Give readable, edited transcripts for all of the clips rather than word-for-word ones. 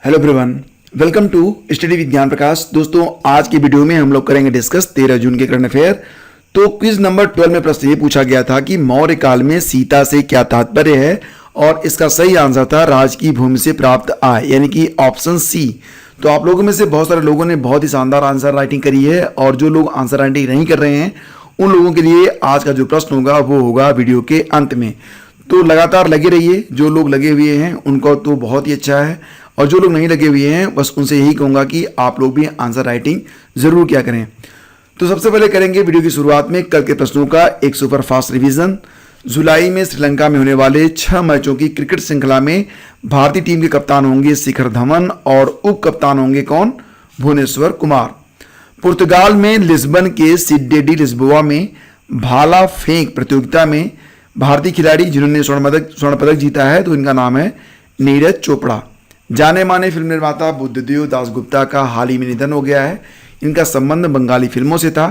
Hello everyone, welcome to study Vigyan Prakash. दोस्तों, आज की वीडियो में हम लोग करेंगे डिस्कस 13 जून के करंट अफेयर। तो क्विज नंबर 12 में प्रश्न ये पूछा गया था कि मौर्य काल में सीता से क्या तात्पर्य है, और इसका सही आंसर था राज की भूमि से प्राप्त आय, यानी कि ऑप्शन सी। तो आप लोगों में से बहुत सारे लोगों ने बहुत ही शानदार आंसर राइटिंग करी है, और जो लोग आंसर राइटिंग नहीं कर रहे हैं उन लोगों के लिए आज का जो प्रश्न होगा वो होगा वीडियो के अंत में। तो लगातार लगे रहिए। जो लोग लगे हुए हैं उनको तो बहुत ही अच्छा है, और जो लोग नहीं लगे हुए हैं बस उनसे यही कहूँगा कि आप लोग भी आंसर राइटिंग ज़रूर क्या करें। तो सबसे पहले करेंगे वीडियो की शुरुआत में कल के प्रश्नों का एक सुपर फास्ट रिवीजन। जुलाई में श्रीलंका में होने वाले 6 मैचों की क्रिकेट श्रृंखला में भारतीय टीम के कप्तान होंगे शिखर धवन, और उप कप्तान होंगे कौन? भुवनेश्वर कुमार। पुर्तगाल में लिस्बन के सिडे डी लिस्बोआ में भाला फेंक प्रतियोगिता में भारतीय खिलाड़ी जिन्होंने स्वर्ण पदक जीता है, तो इनका नाम है नीरज चोपड़ा। जाने माने फिल्म निर्माता बुद्धदेव दासगुप्ता का हाल ही में निधन हो गया है। इनका संबंध बंगाली फिल्मों से था।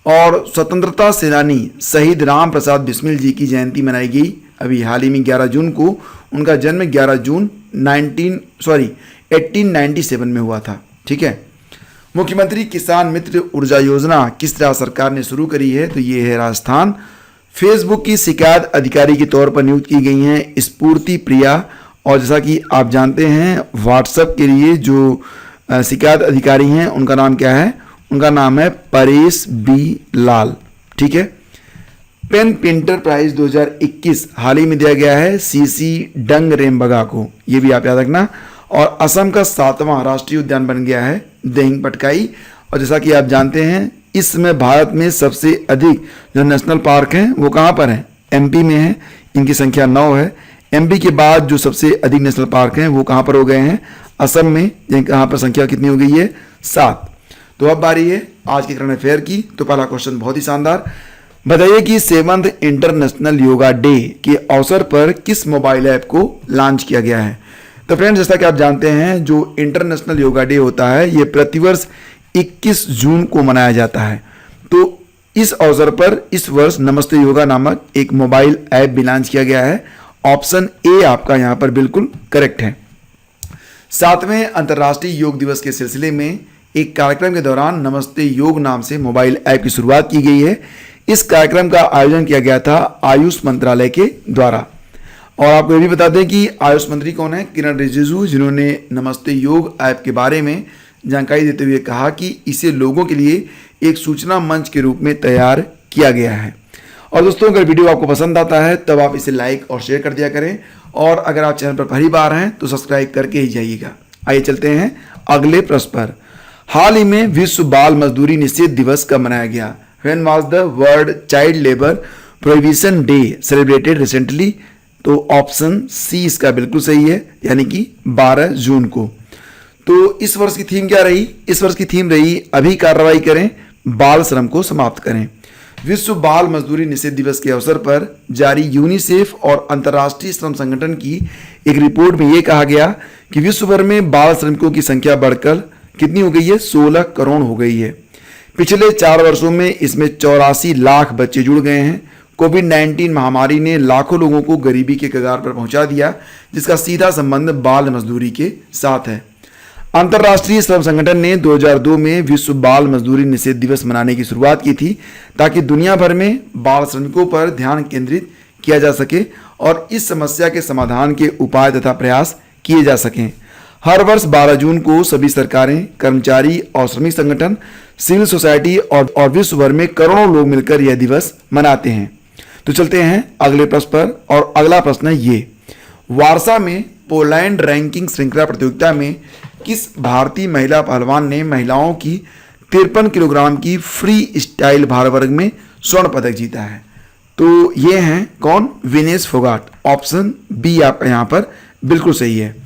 और स्वतंत्रता सेनानी शहीद राम प्रसाद बिस्मिल जी की जयंती मनाई गई अभी हाल ही में 11 जून को। उनका जन्म 11 जून 1897 में हुआ था। ठीक है। मुख्यमंत्री किसान मित्र ऊर्जा योजना किस राज्य सरकार ने शुरू करी है? तो ये है राजस्थान। फेसबुक की शिकायत अधिकारी के तौर पर नियुक्त की गई हैं स्फूर्ति प्रिया, और जैसा कि आप जानते हैं व्हाट्सएप के लिए जो शिकायत अधिकारी हैं उनका नाम क्या है? उनका नाम है परेश बी लाल। ठीक है। पेन पेंटर प्राइज 2021 हाल ही में दिया गया है सीसी डंग रेमबगा को, ये भी आप याद रखना। और असम का 7वां राष्ट्रीय उद्यान बन गया है देहिंग पटकाई। और जैसा कि आप जानते हैं इस समय भारत में सबसे अधिक जो नेशनल पार्क हैं वो कहाँ पर हैं? एमपी में है। इनकी संख्या 9 है। एमपी के बाद जो सबसे अधिक नेशनल पार्क हैं वो कहाँ पर हो गए हैं? असम में। कहाँ पर संख्या कितनी हो गई है? 7। तो अब बारी है आज के करंट अफेयर की। तो पहला क्वेश्चन बहुत ही शानदार, बताइए कि 7वां इंटरनेशनल योगा डे के अवसर पर किस मोबाइल ऐप को लॉन्च किया गया है? तो फ्रेंड्स, जैसा कि आप जानते हैं जो इंटरनेशनल योगा डे होता है ये प्रतिवर्ष 21 जून को मनाया जाता है। तो इस अवसर पर इस वर्ष नमस्ते योगा नामक एक मोबाइल ऐप भी लॉन्च किया गया है। ऑप्शन ए आपका यहां पर बिल्कुल करेक्ट है। 7वें अंतर्राष्ट्रीय योग दिवस के सिलसिले में एक कार्यक्रम के दौरान नमस्ते योग नाम से मोबाइल ऐप की शुरुआत की गई है। इस कार्यक्रम का आयोजन किया गया था आयुष मंत्रालय के द्वारा। और आपको ये भी बता दें कि आयुष मंत्री कौन है? किरण रिजिजू, जिन्होंने नमस्ते योग ऐप के बारे में जानकारी देते हुए कहा कि इसे लोगों के लिए एक सूचना मंच के रूप में तैयार किया गया है। और दोस्तों, अगर वीडियो आपको पसंद आता है तब आप इसे लाइक और शेयर कर दिया करें, और अगर आप चैनल पर पहली बार हैं तो सब्सक्राइब करके ही जाइएगा। आइए चलते हैं अगले प्रश्न पर। हाल ही में विश्व बाल मजदूरी निषेध दिवस कब मनाया गया? When was the world child labour prohibition day celebrated recently? तो ऑप्शन सी इसका बिल्कुल सही है, यानी कि 12 जून को। तो इस वर्ष की थीम क्या रही? इस वर्ष की थीम रही अभी कार्रवाई करें, बाल श्रम को समाप्त करें। विश्व बाल मजदूरी निषेध दिवस के अवसर पर जारी यूनिसेफ और अंतर्राष्ट्रीय श्रम संगठन की एक रिपोर्ट में यह कहा गया कि विश्व भर में बाल श्रमिकों की संख्या बढ़कर कितनी हो गई है? 16 करोड़ हो गई है। पिछले 4 वर्षों में इसमें 84 लाख बच्चे जुड़ गए हैं। कोविड-19 महामारी ने लाखों लोगों को गरीबी के कगार पर पहुंचा दिया, जिसका सीधा संबंध बाल मजदूरी के साथ है। अंतर्राष्ट्रीय श्रम संगठन ने 2002 में विश्व बाल मजदूरी निषेध दिवस मनाने की शुरुआत की थी, ताकि दुनिया भर में बाल श्रमिकों पर ध्यान केंद्रित किया जा सके और इस समस्या के समाधान के उपाय तथा प्रयास किए जा सकें। हर वर्ष 12 जून को सभी सरकारें, कर्मचारी और श्रमिक संगठन, सिविल सोसाइटी और विश्व भर में करोड़ों लोग मिलकर यह दिवस मनाते हैं। तो चलते हैं अगले प्रश्न पर, और अगला प्रश्न है ये। वारसा में पोलैंड रैंकिंग श्रृंखला प्रतियोगिता में किस भारतीय महिला पहलवान ने महिलाओं की 53 किलोग्राम की फ्री स्टाइल भार वर्ग में स्वर्ण पदक जीता है? तो ये हैं कौन? विनेश फोगाट। ऑप्शन बी आपका यहाँ पर बिल्कुल सही है।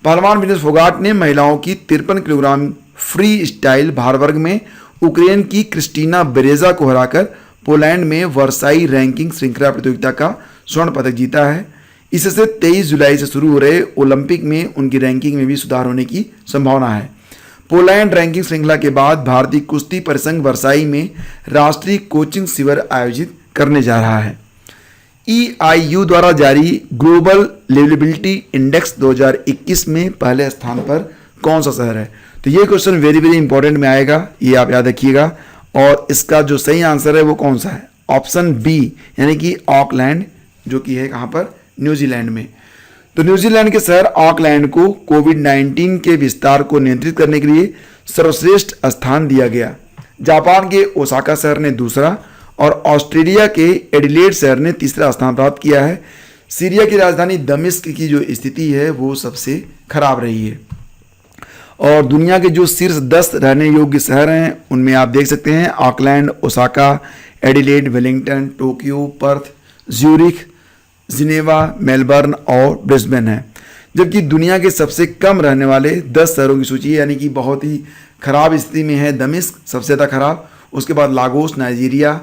पहलवान विनेश फोगाट ने महिलाओं की 53 किलोग्राम फ्री स्टाइल भार वर्ग में यूक्रेन की क्रिस्टीना बेरेजा को हराकर पोलैंड में वर्साई रैंकिंग श्रृंखला प्रतियोगिता का स्वर्ण पदक जीता है। इससे 23 जुलाई से शुरू हो रहे ओलंपिक में उनकी रैंकिंग में भी सुधार होने की संभावना है। पोलैंड रैंकिंग श्रृंखला के बाद भारतीय कुश्ती परिसंघ वर्साई में राष्ट्रीय कोचिंग शिविर आयोजित करने जा रहा है। EIU द्वारा जारी ग्लोबल लिवेबिलिटी इंडेक्स 2021 में पहले स्थान पर कौन सा शहर है? तो ये क्वेश्चन वेरी वेरी इंपॉर्टेंट में आएगा, ये आप याद रखिएगा। और इसका जो सही आंसर है वो कौन सा है? ऑप्शन बी, यानी कि ऑकलैंड, जो कि है कहाँ पर? न्यूजीलैंड में। तो न्यूजीलैंड के शहर ऑकलैंड को कोविड-19 के विस्तार को नियंत्रित करने के लिए सर्वश्रेष्ठ स्थान दिया गया। जापान के ओसाका शहर ने दूसरा और ऑस्ट्रेलिया के एडिलेड शहर ने तीसरा स्थान प्राप्त किया है। सीरिया की राजधानी दमिश्क की जो स्थिति है वो सबसे खराब रही है। और दुनिया के जो शीर्ष 10 रहने योग्य शहर हैं उनमें आप देख सकते हैं Auckland, Osaka, Adelaide, Wellington, Tokyo, Perth, Zurich, Geneva, Melbourne और ब्रिस्बेन है। जबकि दुनिया के सबसे कम रहने वाले 10 शहरों की सूची, यानी कि बहुत ही खराब स्थिति में है दमिश्क, सबसे ज़्यादा खराब। उसके बाद Lagos Nigeria,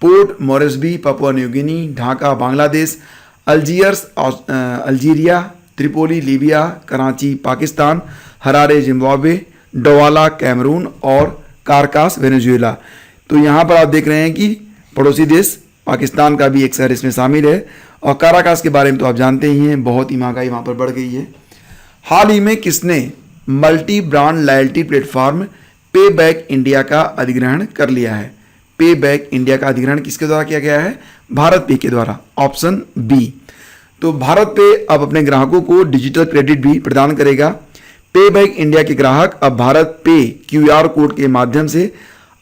Port Moresby Papua New Guinea, Dhaka Bangladesh, Algiers Algeria, Tripoli Libya, Karachi Pakistan, Harare Zimbabwe, Douala Cameroon और कारकास वेनेजुएला। तो यहाँ पर आप देख रहे हैं कि पड़ोसी देश पाकिस्तान का भी एक शहर इसमें शामिल है। और काराकास के बारे में तो आप जानते ही हैं, बहुत ही महंगाई वहाँ पर बढ़ गई है। हाल ही में किसने मल्टी ब्रांड लॉयल्टी प्लेटफॉर्म पे बैक इंडिया का अधिग्रहण कर लिया है? पे बैक इंडिया का अधिग्रहण किसके द्वारा किया गया है? भारत पे के द्वारा, ऑप्शन बी। तो भारत पे अब अपने ग्राहकों को डिजिटल क्रेडिट भी प्रदान करेगा। पे बैक इंडिया के ग्राहक अब भारत पे QR कोड के माध्यम से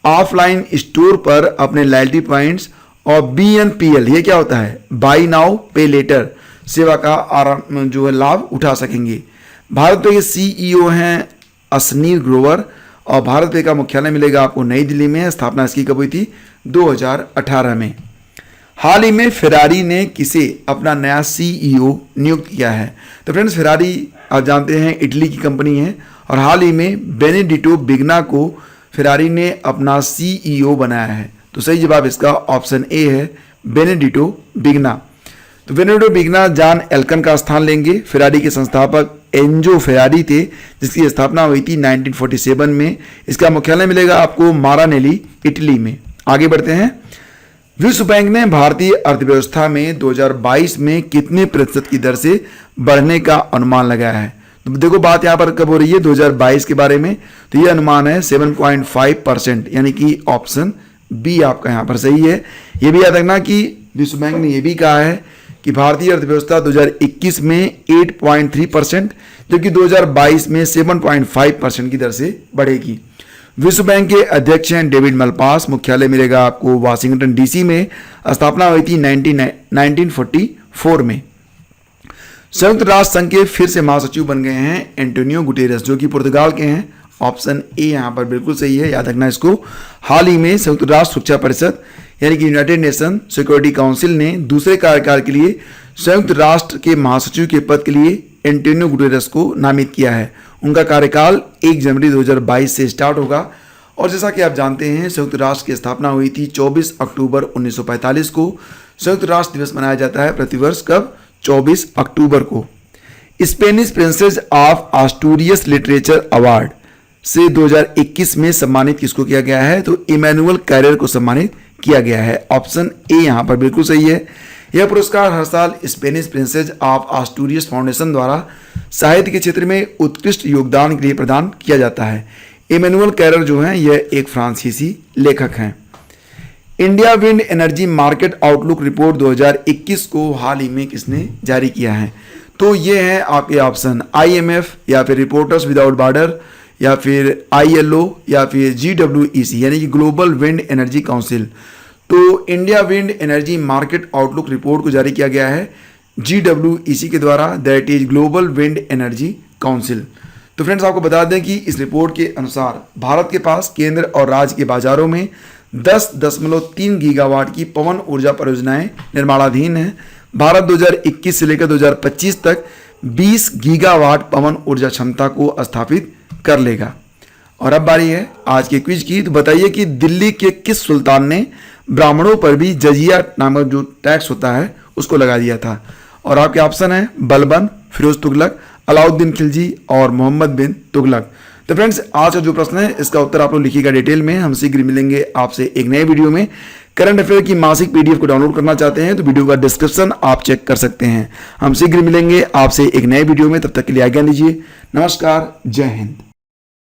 ऑफलाइन स्टोर पर अपने लॉयल्टी पॉइंट्स और BNPL, ये क्या होता है? बाई नाउ पे लेटर सेवा का आराम जो है लाभ उठा सकेंगे। भारत पे के CEO हैं असनीर ग्रोवर और भारत पे का मुख्यालय मिलेगा आपको नई दिल्ली में। स्थापना इसकी कब हुई थी? 2018 में। हाल ही में फेरारी ने किसे अपना नया CEO नियुक्त किया है? तो फ्रेंड्स, फेरारी आप जानते हैं इटली की कंपनी है और हाल ही में बेनेडिटो बिग्ना को फेरारी ने अपना CEO बनाया है। तो सही जवाब इसका ऑप्शन ए है, बेनेडिटो बिग्ना। तो बेनेडिटो बिग्ना जॉन एल्कन का स्थान लेंगे। फेरारी के संस्थापक एंजो फेरारी थे, जिसकी स्थापना हुई थी 1947 में। इसका मुख्यालय मिलेगा आपको मारानेली, इटली में। आगे बढ़ते हैं। विश्व बैंक ने भारतीय अर्थव्यवस्था में 2022 में कितने प्रतिशत की दर से बढ़ने का अनुमान लगाया है? तो देखो बात यहाँ पर कब हो रही है? 2022 के बारे में। तो ये अनुमान है 7.5%, यानी कि ऑप्शन बी आपका यहाँ पर सही है। ये भी याद रखना कि विश्व बैंक ने यह भी कहा है कि भारतीय अर्थव्यवस्था 2021 में 8.3%, जबकि 2022 में 7.5% की दर से बढ़ेगी। विश्व बैंक के अध्यक्ष हैं डेविड मलपास। मुख्यालय मिलेगा आपको वाशिंगटन DC में। स्थापना हुई थी 1944 में। संयुक्त राष्ट्र संघ के फिर से महासचिव बन गए हैं एंटोनियो गुटेरेस, जो कि पुर्तगाल के हैं। ऑप्शन ए यहाँ पर बिल्कुल सही है, याद रखना इसको। हाल ही में संयुक्त राष्ट्र सुरक्षा परिषद यानी कि यूनाइटेड नेशन सिक्योरिटी काउंसिल ने दूसरे कार्यकाल के लिए संयुक्त राष्ट्र के महासचिव के पद के लिए एंटोनियो गुटेरेस को नामित किया है। उनका कार्यकाल 1 जनवरी 2022 से स्टार्ट होगा। और जैसा कि आप जानते हैं, संयुक्त राष्ट्र की स्थापना हुई थी 24 अक्टूबर 1945 को। संयुक्त राष्ट्र दिवस मनाया जाता है प्रतिवर्ष, कब? 24 अक्टूबर को। Spanish princess of Asturias literature award से 2021 में सम्मानित किसको किया गया है? तो इमैनुअल कैरियर को सम्मानित किया गया है। ऑप्शन ए यहाँ पर बिल्कुल सही है। यह पुरस्कार हर साल स्पेनिश प्रिंसेस ऑफ आस्टूरियस फाउंडेशन द्वारा साहित्य के क्षेत्र में उत्कृष्ट योगदान के लिए प्रदान किया जाता है। इमैनुअल कैरियर जो हैं यह एक फ्रांसीसी लेखक हैं। India wind energy market outlook report 2021 को हाल ही में किसने जारी किया है? तो ये हैं आपके ऑप्शन, IMF या फिर रिपोर्टर्स विदाउट बॉर्डर या फिर ILO या फिर GWEC यानी कि ग्लोबल विंड एनर्जी काउंसिल। तो India wind energy market outlook report को जारी किया गया है GWEC के द्वारा, that is global wind energy council. तो फ्रेंड्स, आपको बता दें कि इस रिपोर्ट के अनुसार भारत के पास केंद्र और राज्य के बाजारों में 10.3 गीगावाट की पवन ऊर्जा परियोजनाएं निर्माणाधीन हैं। भारत 2021 से लेकर 2025 तक 20 गीगावाट पवन ऊर्जा क्षमता को स्थापित कर लेगा। और अब बारी है आज के क्विज की। तो बताइए कि दिल्ली के किस सुल्तान ने ब्राह्मणों पर भी जजिया नामक जो टैक्स होता है उसको लगा दिया था? और आपके ऑप्शन है बलबन, फिरोज तुगलक, अलाउद्दीन खिलजी और मोहम्मद बिन तुगलक। तो फ्रेंड्स, आज का जो प्रश्न है इसका उत्तर आप लोग लिखिएगा डिटेल में। हम शीघ्र मिलेंगे आपसे एक नए वीडियो में। करंट अफेयर की मासिक PDF को डाउनलोड करना चाहते हैं तो वीडियो का डिस्क्रिप्शन आप चेक कर सकते हैं। हम शीघ्र मिलेंगे आपसे एक नए वीडियो में, तब तक के लिए आज्ञा दीजिए। नमस्कार, जय हिंद।